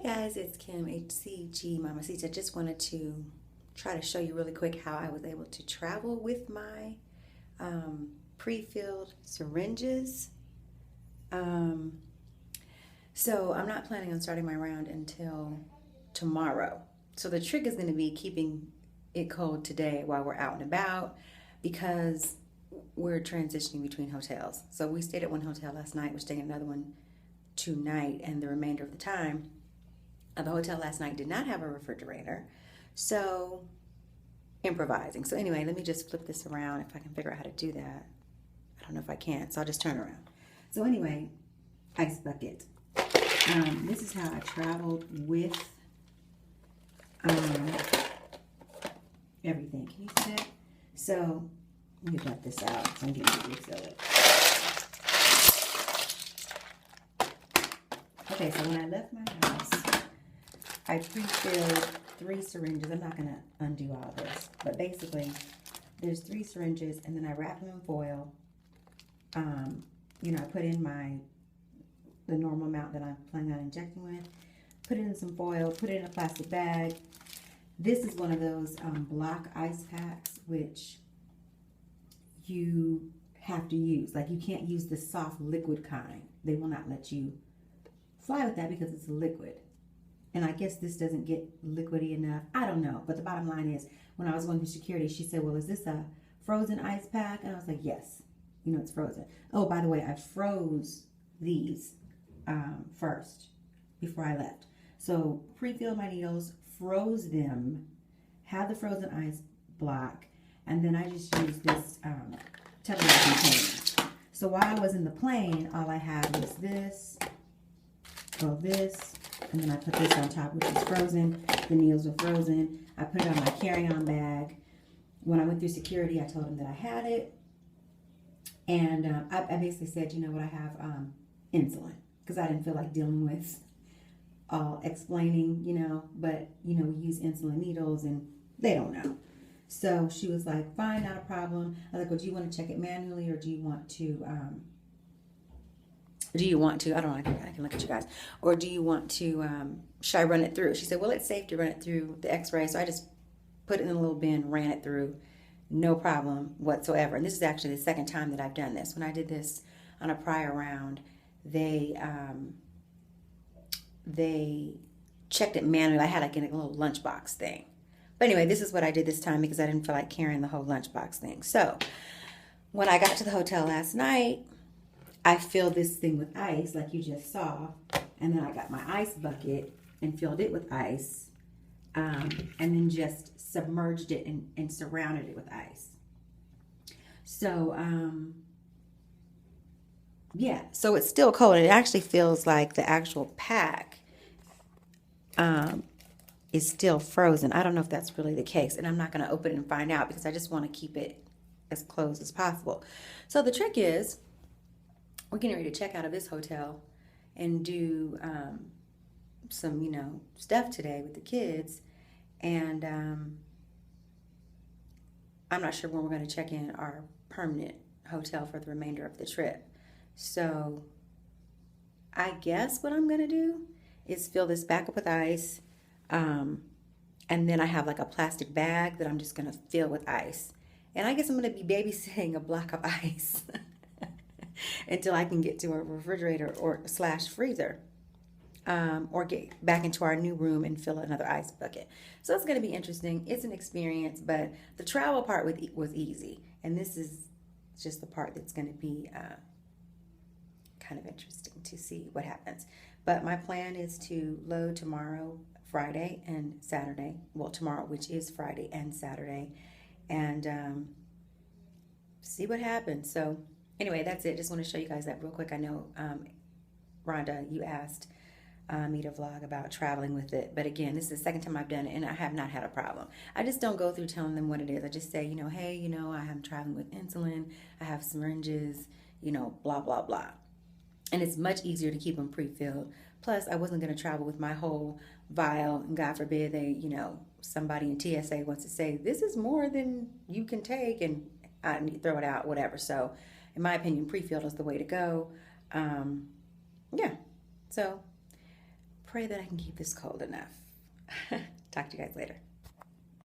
Guys, it's Kim HCG Mamacita. Just wanted to try to show you really quick how I was able to travel with my pre-filled syringes. So I'm not planning on starting my round until tomorrow. So the trick is going to be keeping it cold today while we're out and about because we're transitioning between hotels. So we stayed at one hotel last night. We're staying at another one tonight, and the remainder of the time. The hotel last night did not have a refrigerator, so improvising. So anyway, let me just flip this around if I can figure out how to do that. I don't know if I can, so I'll just turn around. So anyway, ice bucket. This is how I traveled with everything. Can you see that? So let me let this out so I'm getting to refill it. Okay, so when I left my house, I pre-filled 3 syringes. I'm not going to undo all this, but basically there's 3 syringes, and then I wrap them in foil. I put in the normal amount that I'm planning on injecting with, put it in some foil, put it in a plastic bag. This is one of those block ice packs, which you have to use. Like, you can't use the soft liquid kind. They will not let you fly with that because it's a liquid. And I guess this doesn't get liquidy enough. I don't know. But the bottom line is, when I was going through security, she said, well, is this a frozen ice pack? And I was like, yes. It's frozen. Oh, by the way, I froze these first before I left. So pre-filled my needles, froze them, had the frozen ice block, and then I just used this Tupperware container. So while I was in the plane, all I had was this, and then I put this on top, which is frozen. The needles were frozen. I put it on my carry-on bag. When I went through security, I told them that I had it. And I basically said, you know what, I have insulin. Because I didn't feel like dealing with explaining, But, we use insulin needles, and they don't know. So she was like, fine, not a problem. I was like, well, do you want to check it manually, or do you want to... I don't know, I can look at you guys. Or do you want to, should I run it through? She said, well, it's safe to run it through the x-ray. So I just put it in a little bin, ran it through, no problem whatsoever. And this is actually the second time that I've done this. When I did this on a prior round, they checked it manually. I had like in a little lunchbox thing. But anyway, this is what I did this time because I didn't feel like carrying the whole lunchbox thing. So when I got to the hotel last night, I filled this thing with ice, like you just saw, and then I got my ice bucket and filled it with ice, and then just submerged it and surrounded it with ice. So, yeah, so it's still cold, and it actually feels like the actual pack is still frozen. I don't know if that's really the case, and I'm not going to open it and find out because I just want to keep it as closed as possible. So the trick is, we're getting ready to check out of this hotel and do some, stuff today with the kids. And I'm not sure when we're going to check in our permanent hotel for the remainder of the trip. So I guess what I'm going to do is fill this back up with ice. And then I have like a plastic bag that I'm just going to fill with ice. And I guess I'm going to be babysitting a block of ice. Until I can get to a refrigerator or / freezer, or get back into our new room and fill another ice bucket. So it's going to be interesting. It's an experience, but the travel part was easy, and this is just the part that's going to be kind of interesting to see what happens. But my plan is to load tomorrow, Friday, and Saturday. Well, tomorrow, which is Friday and Saturday, and see what happens. So anyway, that's it. Just want to show you guys that real quick. I know, Rhonda, you asked me to vlog about traveling with it. But again, this is the second time I've done it, and I have not had a problem. I just don't go through telling them what it is. I just say, hey, I am traveling with insulin. I have syringes, blah, blah, blah. And it's much easier to keep them pre-filled. Plus, I wasn't going to travel with my whole vial, and God forbid somebody in TSA wants to say, this is more than you can take, and I throw it out, whatever. So in my opinion, pre-filled is the way to go. Yeah. So pray that I can keep this cold enough. Talk to you guys later.